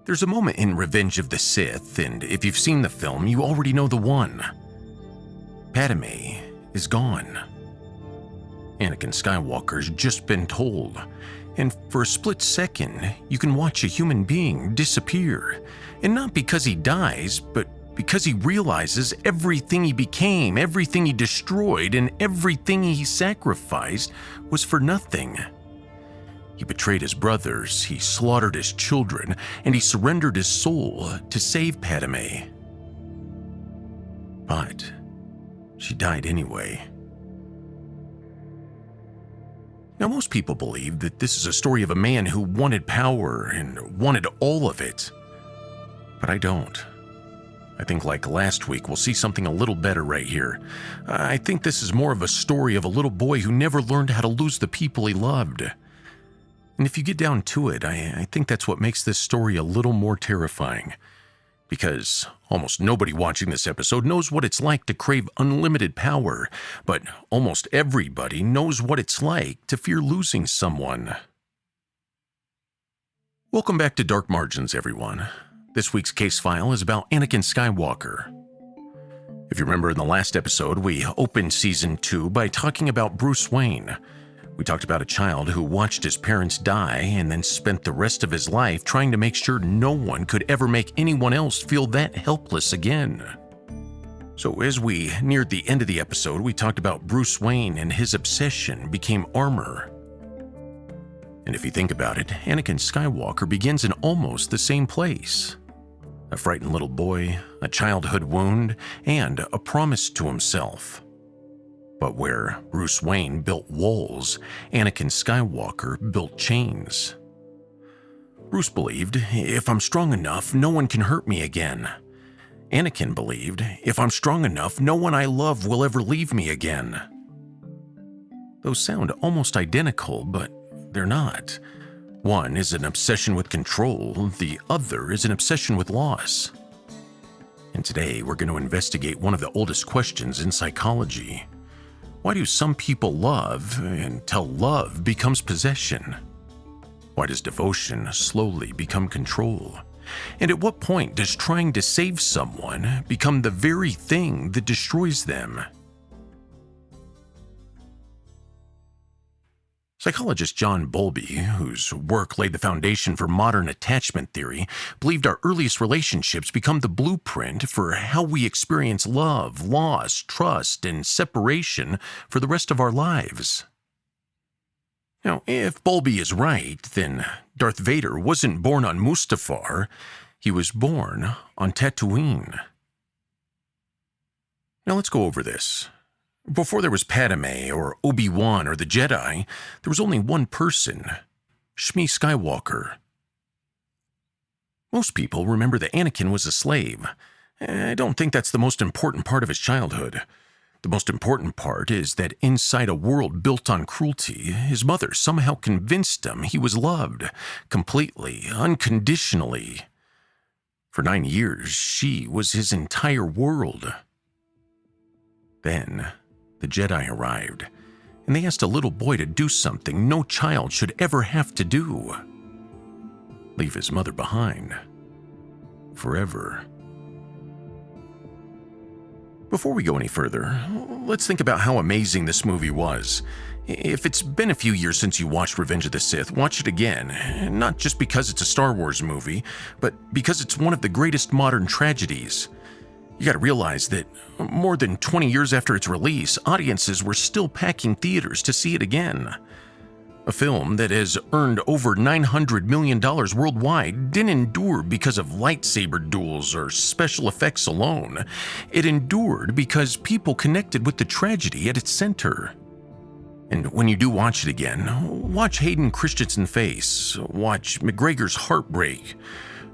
There's a moment in Revenge of the Sith, and if you've seen the film, you already know the one. Padme is gone. Anakin Skywalker's just been told, and for a split second, you can watch a human being disappear, and not because he dies, but because he realizes everything he became, everything he destroyed, and everything he sacrificed was for nothing. He betrayed his brothers, he slaughtered his children, and he surrendered his soul to save Padme. But she died anyway. Now, most people believe that this is a story of a man who wanted power and wanted all of it. But I don't. I think, like last week, we'll see something a little better right here. I think this is more of a story of a little boy who never learned how to lose the people he loved. And if you get down to it, I think that's what makes this story a little more terrifying. Because almost nobody watching this episode knows what it's like to crave unlimited power, but almost everybody knows what it's like to fear losing someone. Welcome back to Dark Margins, everyone. This week's case file is about Anakin Skywalker. If you remember in the last episode, we opened Season 2 by talking about Bruce Wayne. We talked about a child who watched his parents die and then spent the rest of his life trying to make sure no one could ever make anyone else feel that helpless again. So as we neared the end of the episode, we talked about Bruce Wayne and his obsession became armor. And if you think about it, Anakin Skywalker begins in almost the same place. A frightened little boy, a childhood wound, and a promise to himself. But where Bruce Wayne built walls, Anakin Skywalker built chains. Bruce believed, if I'm strong enough, no one can hurt me again. Anakin believed, if I'm strong enough, no one I love will ever leave me again. Those sound almost identical, but they're not. One is an obsession with control, the other is an obsession with loss. And today we're going to investigate one of the oldest questions in psychology. Why do some people love until love becomes possession? Why does devotion slowly become control? And at what point does trying to save someone become the very thing that destroys them? Psychologist John Bowlby, whose work laid the foundation for modern attachment theory, believed our earliest relationships become the blueprint for how we experience love, loss, trust, and separation for the rest of our lives. Now, if Bowlby is right, then Darth Vader wasn't born on Mustafar, he was born on Tatooine. Now let's go over this. Before there was Padme or Obi-Wan or the Jedi, there was only one person, Shmi Skywalker. Most people remember that Anakin was a slave. I don't think that's the most important part of his childhood. The most important part is that inside a world built on cruelty, his mother somehow convinced him he was loved, completely, unconditionally. For 9 years, she was his entire world. Then the Jedi arrived, and they asked a little boy to do something no child should ever have to do. Leave his mother behind. Forever. Before we go any further, let's think about how amazing this movie was. If it's been a few years since you watched Revenge of the Sith, watch it again. Not just because it's a Star Wars movie, but because it's one of the greatest modern tragedies. You gotta realize that more than 20 years after its release, audiences were still packing theaters to see it again. A film that has earned over $900 million worldwide didn't endure because of lightsaber duels or special effects alone. It endured because people connected with the tragedy at its center. And when you do watch it again, watch Hayden Christensen's face, watch McGregor's heartbreak,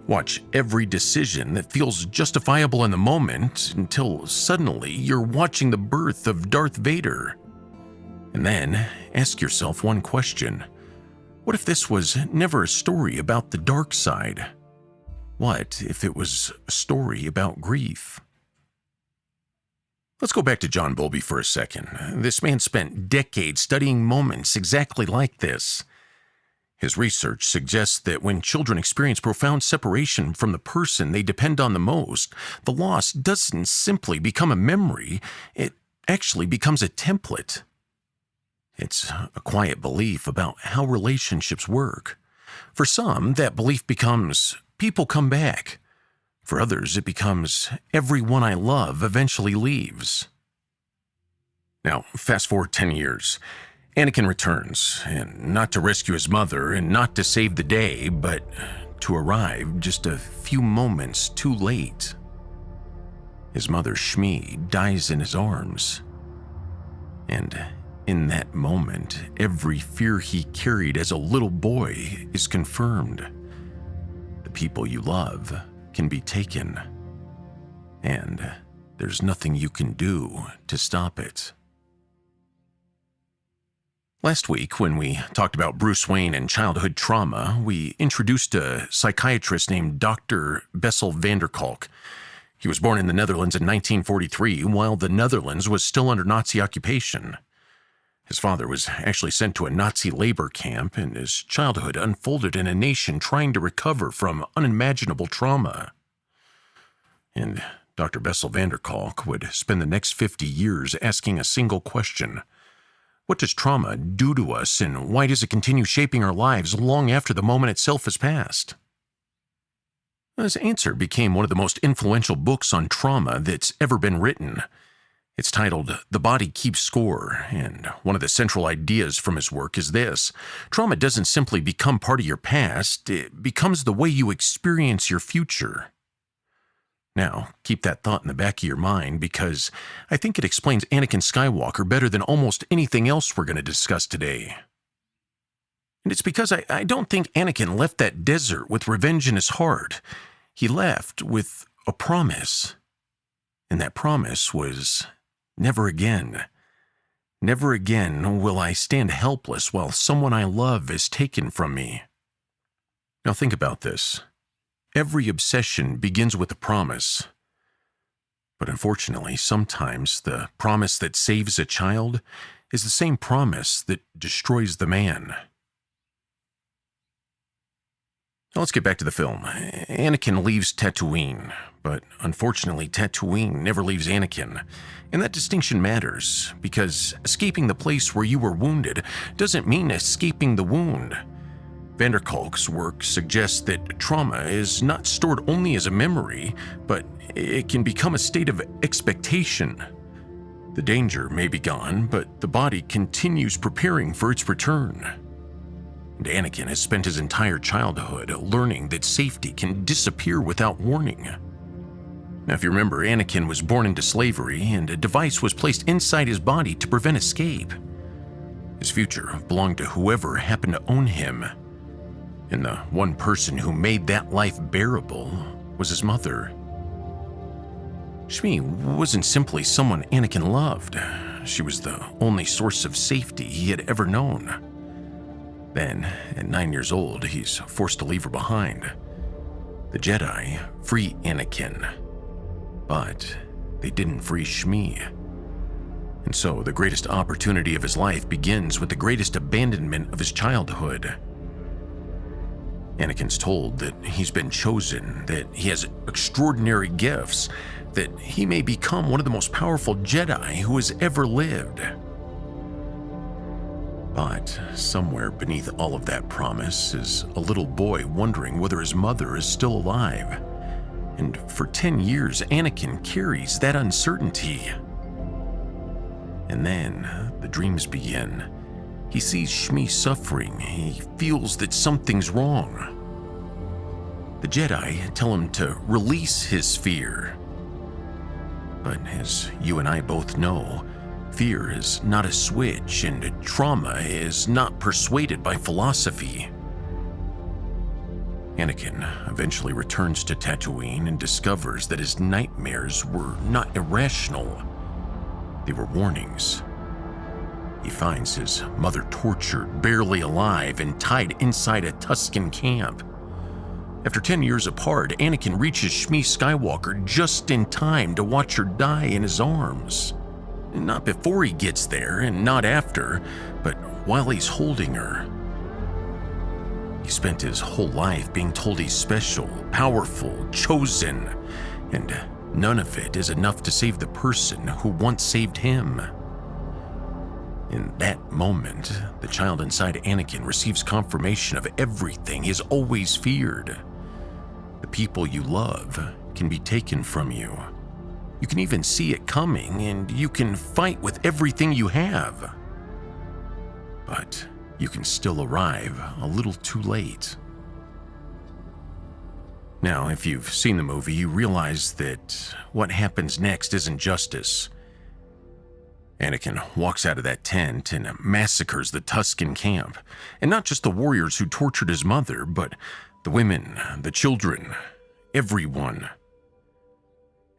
watch every decision that feels justifiable in the moment until suddenly you're watching the birth of Darth Vader. And then ask yourself one question. What if this was never a story about the dark side? What if it was a story about grief? Let's go back to John Bowlby for a second. This man spent decades studying moments exactly like this. His research suggests that when children experience profound separation from the person they depend on the most, the loss doesn't simply become a memory, it actually becomes a template. It's a quiet belief about how relationships work. For some, that belief becomes, people come back. For others, it becomes, everyone I love eventually leaves. Now, fast forward 10 years. Anakin returns, and not to rescue his mother, and not to save the day, but to arrive just a few moments too late. His mother, Shmi, dies in his arms. And in that moment, every fear he carried as a little boy is confirmed. The people you love can be taken, and there's nothing you can do to stop it. Last week, when we talked about Bruce Wayne and childhood trauma, we introduced a psychiatrist named Dr. Bessel van der Kolk. He was born in the Netherlands in 1943, while the Netherlands was still under Nazi occupation. His father was actually sent to a Nazi labor camp, and his childhood unfolded in a nation trying to recover from unimaginable trauma. And Dr. Bessel van der Kolk would spend the next 50 years asking a single question. What does trauma do to us, and why does it continue shaping our lives long after the moment itself has passed? His answer became one of the most influential books on trauma that's ever been written. It's titled The Body Keeps Score, and one of the central ideas from his work is this: trauma doesn't simply become part of your past, it becomes the way you experience your future. Now, keep that thought in the back of your mind, because I think it explains Anakin Skywalker better than almost anything else we're going to discuss today. And it's because I don't think Anakin left that desert with revenge in his heart. He left with a promise. And that promise was, never again. Never again will I stand helpless while someone I love is taken from me. Now think about this. Every obsession begins with a promise. But unfortunately, sometimes the promise that saves a child is the same promise that destroys the man. Now let's get back to the film. Anakin leaves Tatooine, but unfortunately Tatooine never leaves Anakin. And that distinction matters, because escaping the place where you were wounded doesn't mean escaping the wound. Van der Kolk's work suggests that trauma is not stored only as a memory, but it can become a state of expectation. The danger may be gone, but the body continues preparing for its return. And Anakin has spent his entire childhood learning that safety can disappear without warning. Now, if you remember, Anakin was born into slavery, and a device was placed inside his body to prevent escape. His future belonged to whoever happened to own him. And the one person who made that life bearable was his mother. Shmi wasn't simply someone Anakin loved. She was the only source of safety he had ever known. Then, at 9 years old, he's forced to leave her behind. The Jedi free Anakin, but they didn't free Shmi. And so the greatest opportunity of his life begins with the greatest abandonment of his childhood. Anakin's told that he's been chosen, that he has extraordinary gifts, that he may become one of the most powerful Jedi who has ever lived. But somewhere beneath all of that promise is a little boy wondering whether his mother is still alive. And for 10 years, Anakin carries that uncertainty. And then the dreams begin. He sees Shmi suffering. He feels that something's wrong. The Jedi tell him to release his fear. But as you and I both know, fear is not a switch, and trauma is not persuaded by philosophy. Anakin eventually returns to Tatooine and discovers that his nightmares were not irrational. They were warnings. He finds his mother tortured, barely alive, and tied inside a Tusken camp. After 10 years apart, Anakin reaches Shmi Skywalker just in time to watch her die in his arms. Not before he gets there, and not after, but while he's holding her. He spent his whole life being told he's special, powerful, chosen, and none of it is enough to save the person who once saved him. In that moment, the child inside Anakin receives confirmation of everything he's always feared. The people you love can be taken from you. You can even see it coming, and you can fight with everything you have. But you can still arrive a little too late. Now, if you've seen the movie, you realize that what happens next isn't justice. Anakin walks out of that tent and massacres the Tusken camp, and not just the warriors who tortured his mother, but the women, the children, everyone.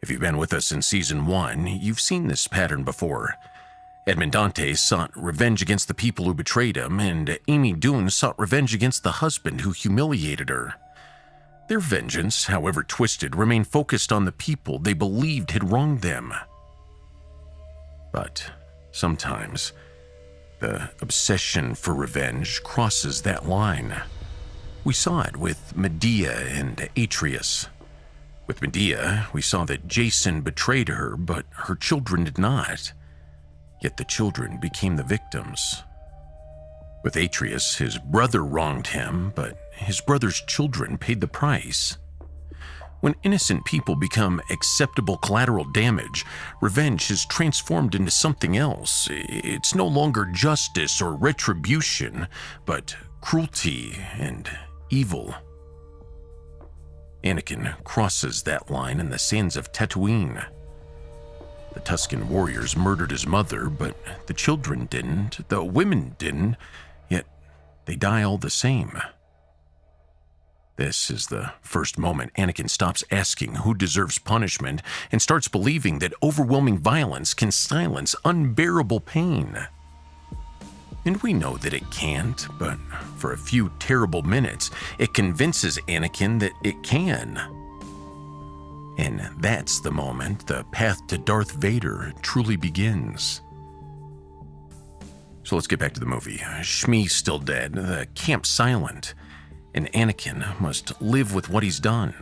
If you've been with us in Season 1, you've seen this pattern before. Edmond Dantes sought revenge against the people who betrayed him, and Amy Dune sought revenge against the husband who humiliated her. Their vengeance, however twisted, remained focused on the people they believed had wronged them. But sometimes, the obsession for revenge crosses that line. We saw it with Medea and Atreus. With Medea, we saw that Jason betrayed her, but her children did not. Yet the children became the victims. With Atreus, his brother wronged him, but his brother's children paid the price. When innocent people become acceptable collateral damage, revenge is transformed into something else. It's no longer justice or retribution, but cruelty and evil. Anakin crosses that line in the sands of Tatooine. The Tusken warriors murdered his mother, but the children didn't, the women didn't, yet they die all the same. This is the first moment Anakin stops asking who deserves punishment and starts believing that overwhelming violence can silence unbearable pain. And we know that it can't, but for a few terrible minutes, it convinces Anakin that it can. And that's the moment the path to Darth Vader truly begins. So let's get back to the movie. Shmi's still dead, the camp's silent, and Anakin must live with what he's done.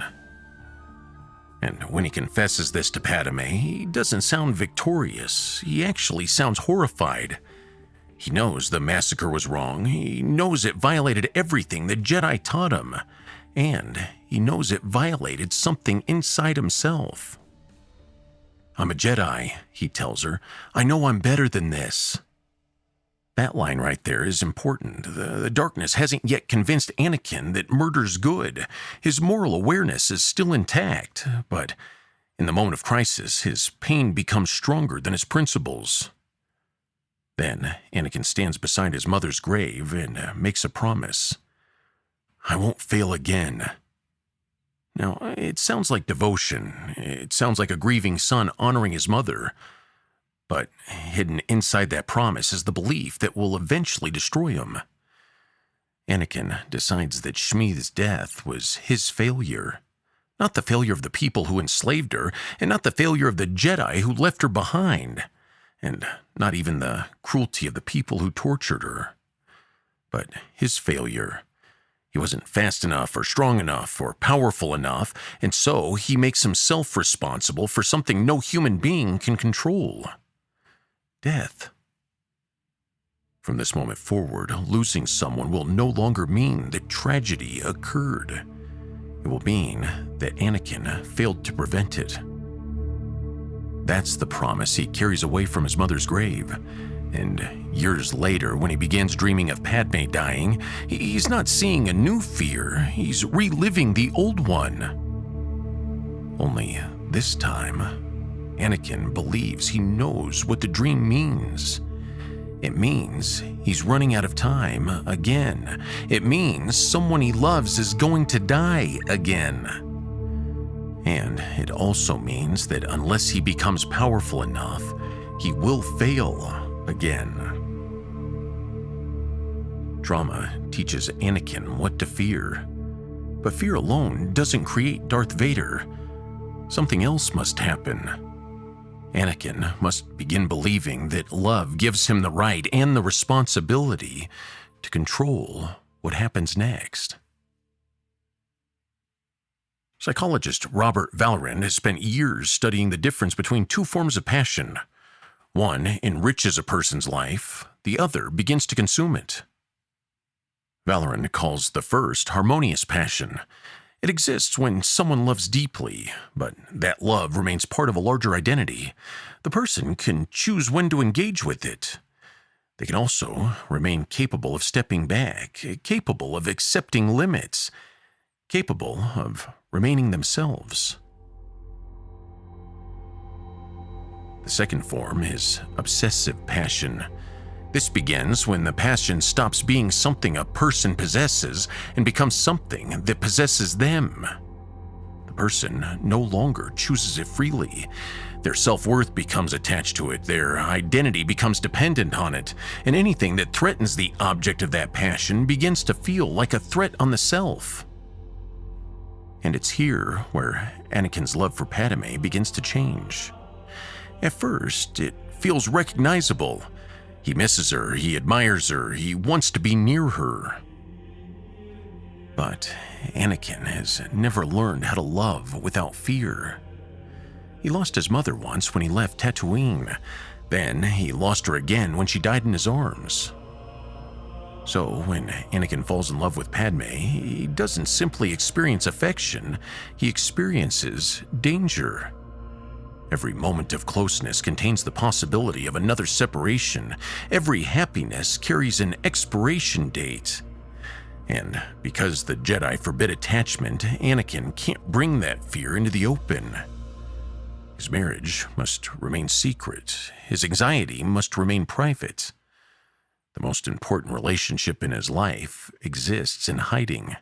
And when he confesses this to Padme, he doesn't sound victorious. He actually sounds horrified. He knows the massacre was wrong. He knows it violated everything the Jedi taught him. And he knows it violated something inside himself. "I'm a Jedi," he tells her. "I know I'm better than this." That line right there is important. The darkness hasn't yet convinced Anakin that murder's good. His moral awareness is still intact, but in the moment of crisis, his pain becomes stronger than his principles. Then Anakin stands beside his mother's grave and makes a promise. "I won't fail again." Now, it sounds like devotion. It sounds like a grieving son honoring his mother. But hidden inside that promise is the belief that will eventually destroy him. Anakin decides that Shmi's death was his failure. Not the failure of the people who enslaved her, and not the failure of the Jedi who left her behind, and not even the cruelty of the people who tortured her. But his failure. He wasn't fast enough or strong enough or powerful enough, and so he makes himself responsible for something no human being can control. Death. From this moment forward, losing someone will no longer mean that tragedy occurred. It will mean that Anakin failed to prevent it. That's the promise he carries away from his mother's grave. And years later, when he begins dreaming of Padme dying, he's not seeing a new fear, he's reliving the old one. Only this time, Anakin believes he knows what the dream means. It means he's running out of time again. It means someone he loves is going to die again. And it also means that unless he becomes powerful enough, he will fail again. Trauma teaches Anakin what to fear. But fear alone doesn't create Darth Vader. Something else must happen. Anakin must begin believing that love gives him the right and the responsibility to control what happens next. Psychologist Robert Vallerand has spent years studying the difference between two forms of passion. One enriches a person's life, the other begins to consume it. Vallerand calls the first harmonious passion. It exists when someone loves deeply, but that love remains part of a larger identity. The person can choose when to engage with it. They can also remain capable of stepping back, capable of accepting limits, capable of remaining themselves. The second form is obsessive passion. This begins when the passion stops being something a person possesses and becomes something that possesses them. The person no longer chooses it freely. Their self-worth becomes attached to it, their identity becomes dependent on it, and anything that threatens the object of that passion begins to feel like a threat on the self. And it's here where Anakin's love for Padme begins to change. At first, it feels recognizable. He misses her, he admires her, he wants to be near her. But Anakin has never learned how to love without fear. He lost his mother once when he left Tatooine. Then he lost her again when she died in his arms. So when Anakin falls in love with Padme, he doesn't simply experience affection, he experiences danger. Every moment of closeness contains the possibility of another separation. Every happiness carries an expiration date. And because the Jedi forbid attachment, Anakin can't bring that fear into the open. His marriage must remain secret. His anxiety must remain private. The most important relationship in his life exists in hiding.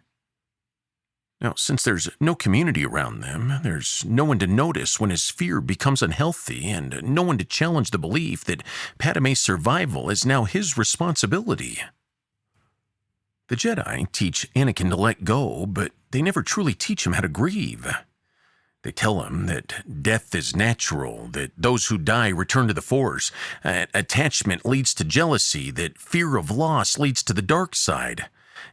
Now, since there's no community around them, there's no one to notice when his fear becomes unhealthy and no one to challenge the belief that Padme's survival is now his responsibility. The Jedi teach Anakin to let go, but they never truly teach him how to grieve. They tell him that death is natural, that those who die return to the Force, attachment leads to jealousy, that fear of loss leads to the dark side.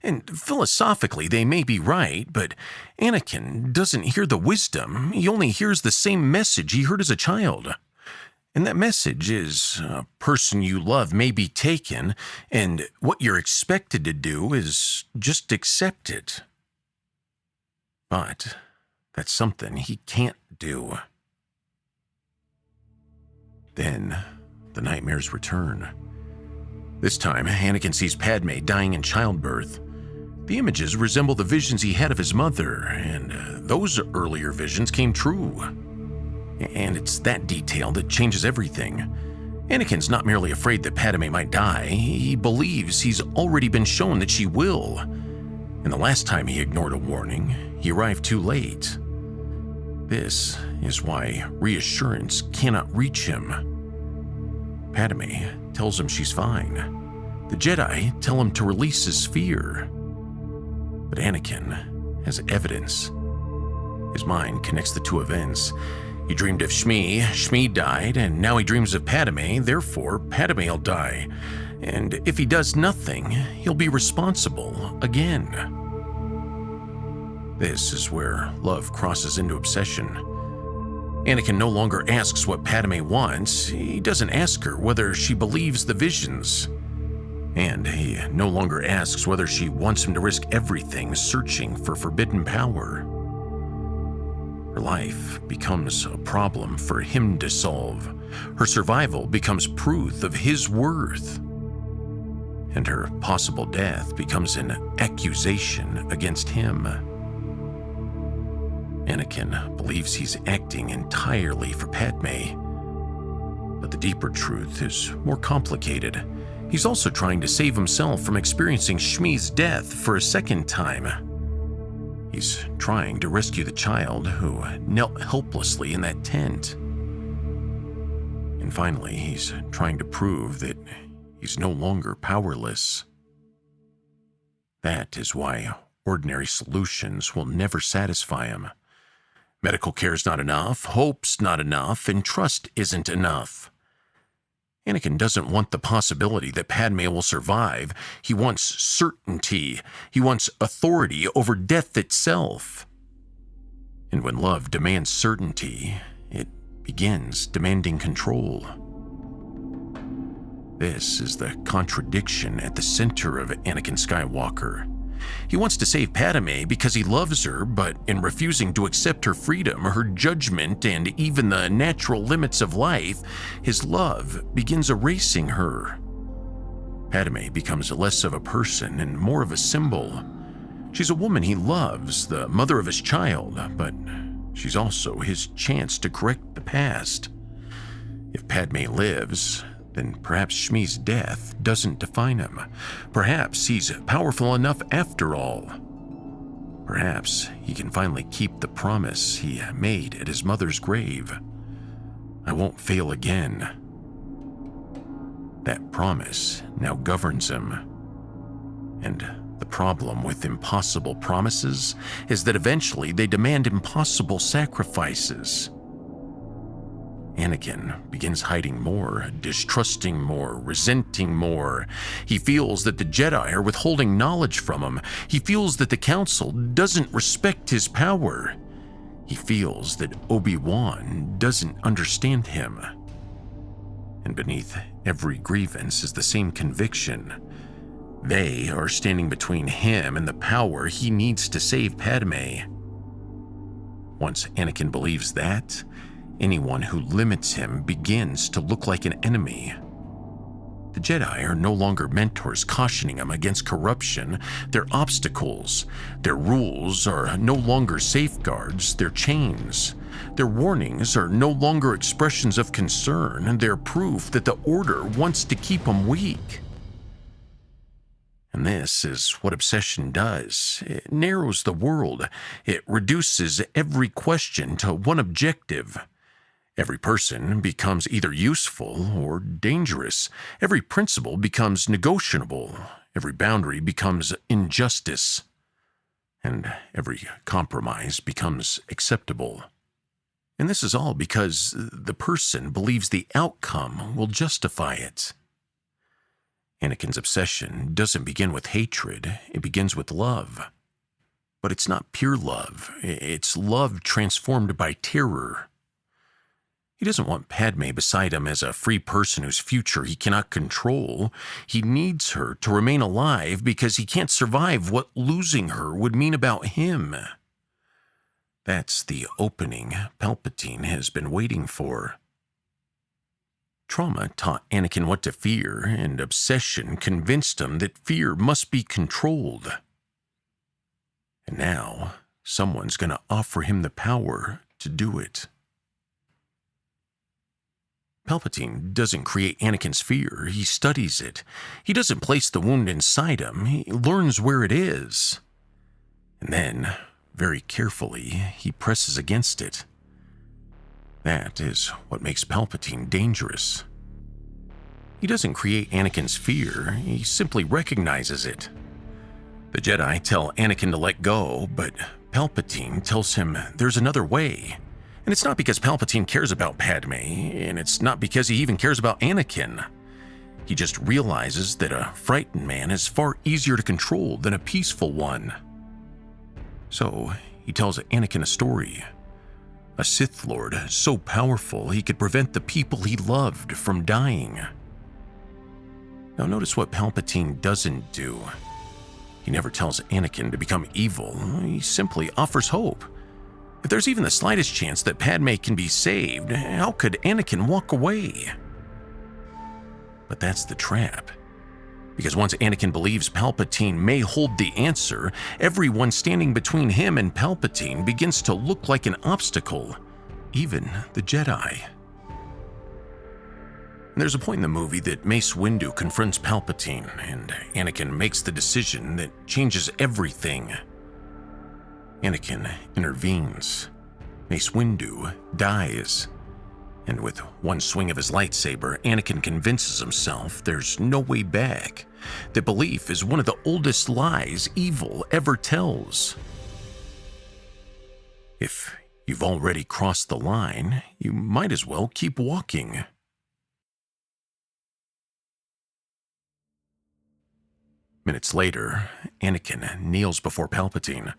And philosophically, they may be right, but Anakin doesn't hear the wisdom. He only hears the same message he heard as a child. And that message is, a person you love may be taken, and what you're expected to do is just accept it. But that's something he can't do. Then the nightmares return. This time, Anakin sees Padme dying in childbirth. The images resemble the visions he had of his mother, and those earlier visions came true. And it's that detail that changes everything. Anakin's not merely afraid that Padme might die, he believes he's already been shown that she will. And the last time he ignored a warning, he arrived too late. This is why reassurance cannot reach him. Padme tells him she's fine. The Jedi tell him to release his fear. But Anakin has evidence. His mind connects the two events. He dreamed of Shmi died, and now he dreams of Padme, therefore Padme'll die. And if he does nothing, he'll be responsible again. This is where love crosses into obsession. Anakin no longer asks what Padme wants. He doesn't ask her whether she believes the visions. And he no longer asks whether she wants him to risk everything searching for forbidden power. Her life becomes a problem for him to solve. Her survival becomes proof of his worth. And her possible death becomes an accusation against him. Anakin believes he's acting entirely for Padme. But the deeper truth is more complicated. He's also trying to save himself from experiencing Shmi's death for a second time. He's trying to rescue the child who knelt helplessly in that tent. And finally, he's trying to prove that he's no longer powerless. That is why ordinary solutions will never satisfy him. Medical care's not enough, hope's not enough, and trust isn't enough. Anakin doesn't want the possibility that Padme will survive. He wants certainty. He wants authority over death itself. And when love demands certainty, it begins demanding control. This is the contradiction at the center of Anakin Skywalker. He wants to save Padme because he loves her, but in refusing to accept her freedom, her judgment, and even the natural limits of life, his love begins erasing her. Padme becomes less of a person and more of a symbol. She's a woman he loves, the mother of his child, but she's also his chance to correct the past. If Padme lives, then perhaps Shmi's death doesn't define him. Perhaps he's powerful enough after all. Perhaps he can finally keep the promise he made at his mother's grave. I won't fail again. That promise now governs him. And the problem with impossible promises is that eventually they demand impossible sacrifices. Anakin begins hiding more, distrusting more, resenting more. He feels that the Jedi are withholding knowledge from him. He feels that the Council doesn't respect his power. He feels that Obi-Wan doesn't understand him. And beneath every grievance is the same conviction. They are standing between him and the power he needs to save Padme. Once Anakin believes that, anyone who limits him begins to look like an enemy. The Jedi are no longer mentors cautioning him against corruption. They're obstacles. Their rules are no longer safeguards, they're chains. Their warnings are no longer expressions of concern. They're proof that the Order wants to keep him weak. And this is what obsession does. It narrows the world. It reduces every question to one objective. Every person becomes either useful or dangerous. Every principle becomes negotiable. Every boundary becomes injustice. And every compromise becomes acceptable. And this is all because the person believes the outcome will justify it. Anakin's obsession doesn't begin with hatred, it begins with love. But it's not pure love, it's love transformed by terror. He doesn't want Padme beside him as a free person whose future he cannot control. He needs her to remain alive because he can't survive what losing her would mean about him. That's the opening Palpatine has been waiting for. Trauma taught Anakin what to fear, and obsession convinced him that fear must be controlled. And now, someone's going to offer him the power to do it. Palpatine doesn't create Anakin's fear, he studies it. He doesn't place the wound inside him, he learns where it is. And then, very carefully, he presses against it. That is what makes Palpatine dangerous. He doesn't create Anakin's fear, he simply recognizes it. The Jedi tell Anakin to let go, but Palpatine tells him there's another way. And it's not because Palpatine cares about Padme, and it's not because he even cares about Anakin. He just realizes that a frightened man is far easier to control than a peaceful one. So, he tells Anakin a story. A Sith Lord so powerful he could prevent the people he loved from dying. Now notice what Palpatine doesn't do. He never tells Anakin to become evil, he simply offers hope. If there's even the slightest chance that Padme can be saved, how could Anakin walk away? But that's the trap. Because once Anakin believes Palpatine may hold the answer, everyone standing between him and Palpatine begins to look like an obstacle, even the Jedi. And there's a point in the movie that Mace Windu confronts Palpatine, and Anakin makes the decision that changes everything. Anakin intervenes. Mace Windu dies. And with one swing of his lightsaber, Anakin convinces himself there's no way back. That belief is one of the oldest lies evil ever tells. If you've already crossed the line, you might as well keep walking. Minutes later, Anakin kneels before Palpatine,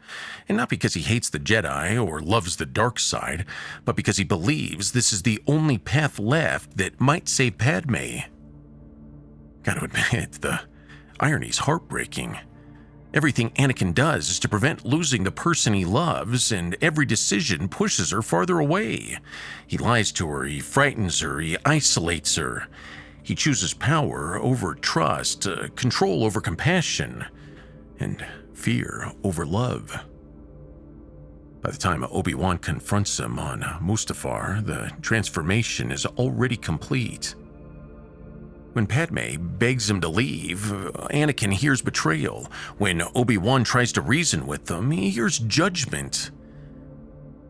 and not because he hates the Jedi or loves the dark side, but because he believes this is the only path left that might save Padme. Gotta admit, the irony's heartbreaking. Everything Anakin does is to prevent losing the person he loves, and every decision pushes her farther away. He lies to her, he frightens her, he isolates her. He chooses power over trust, control over compassion, and fear over love. By the time Obi-Wan confronts him on Mustafar, the transformation is already complete. When Padme begs him to leave, Anakin hears betrayal. When Obi-Wan tries to reason with them, he hears judgment.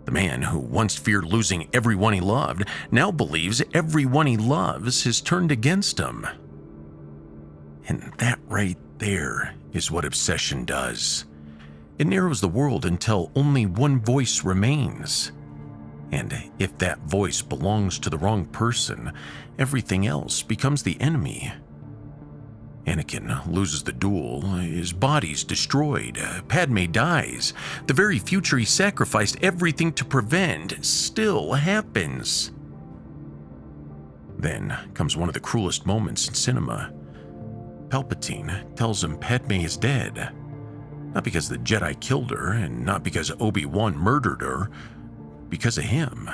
The man who once feared losing everyone he loved now believes everyone he loves has turned against him. And that right there is what obsession does. It narrows the world until only one voice remains. And if that voice belongs to the wrong person, everything else becomes the enemy. Anakin loses the duel, his body's destroyed, Padme dies. The very future he sacrificed everything to prevent still happens. Then comes one of the cruelest moments in cinema. Palpatine tells him Padme is dead. Not because the Jedi killed her, and not because Obi-Wan murdered her, because of him.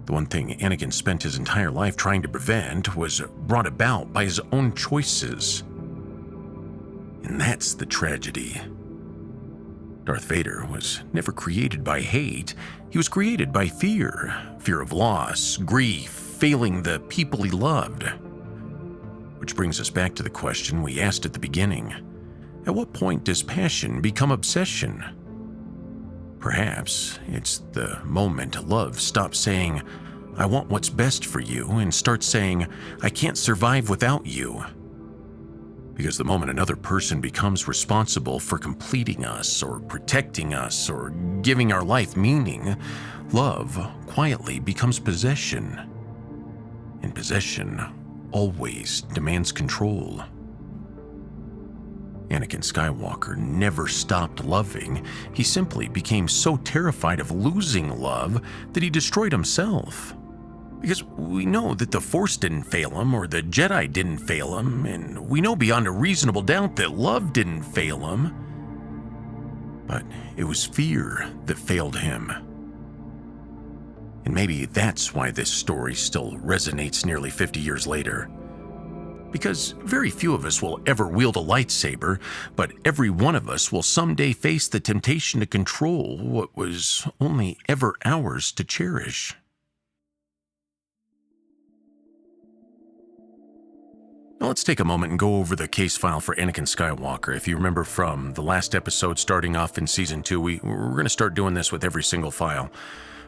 The one thing Anakin spent his entire life trying to prevent was brought about by his own choices. And that's the tragedy. Darth Vader was never created by hate. He was created by fear. Fear of loss, grief, failing the people he loved. Which brings us back to the question we asked at the beginning. At what point does passion become obsession? Perhaps it's the moment love stops saying, "I want what's best for you," and starts saying, "I can't survive without you." Because the moment another person becomes responsible for completing us, or protecting us, or giving our life meaning, love quietly becomes possession. And possession always demands control. Anakin Skywalker never stopped loving. He simply became so terrified of losing love that he destroyed himself. Because we know that the Force didn't fail him, or the Jedi didn't fail him, and we know beyond a reasonable doubt that love didn't fail him. But it was fear that failed him. And maybe that's why this story still resonates nearly 50 years later. Because very few of us will ever wield a lightsaber, but every one of us will someday face the temptation to control what was only ever ours to cherish. Now let's take a moment and go over the case file for Anakin Skywalker. If you remember from the last episode starting off in Season 2, we're going to start doing this with every single file.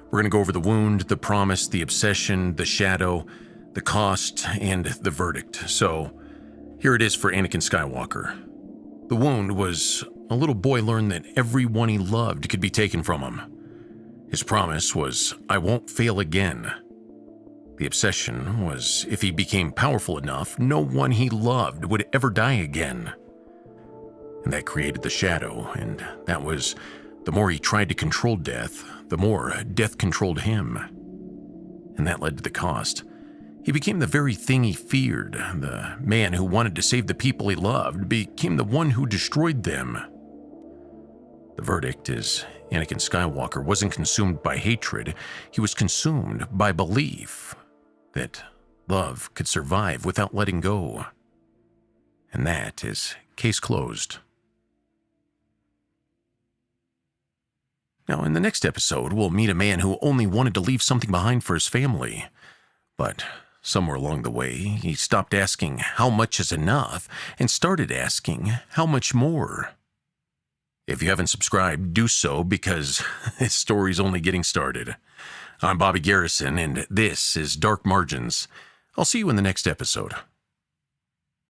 We're going to go over the wound, the promise, the obsession, the shadow, the cost, and the verdict. So, here it is for Anakin Skywalker. The wound was a little boy learned that everyone he loved could be taken from him. His promise was, "I won't fail again." The obsession was, if he became powerful enough, no one he loved would ever die again. And that created the shadow, and that was, the more he tried to control death, the more death controlled him. And that led to the cost. He became the very thing he feared. The man who wanted to save the people he loved became the one who destroyed them. The verdict is Anakin Skywalker wasn't consumed by hatred. He was consumed by belief that love could survive without letting go. And that is case closed. Now, in the next episode, we'll meet a man who only wanted to leave something behind for his family. But somewhere along the way, he stopped asking how much is enough and started asking how much more. If you haven't subscribed, do so because this story's only getting started. I'm Bobby Garrison, and this is Dark Margins. I'll see you in the next episode.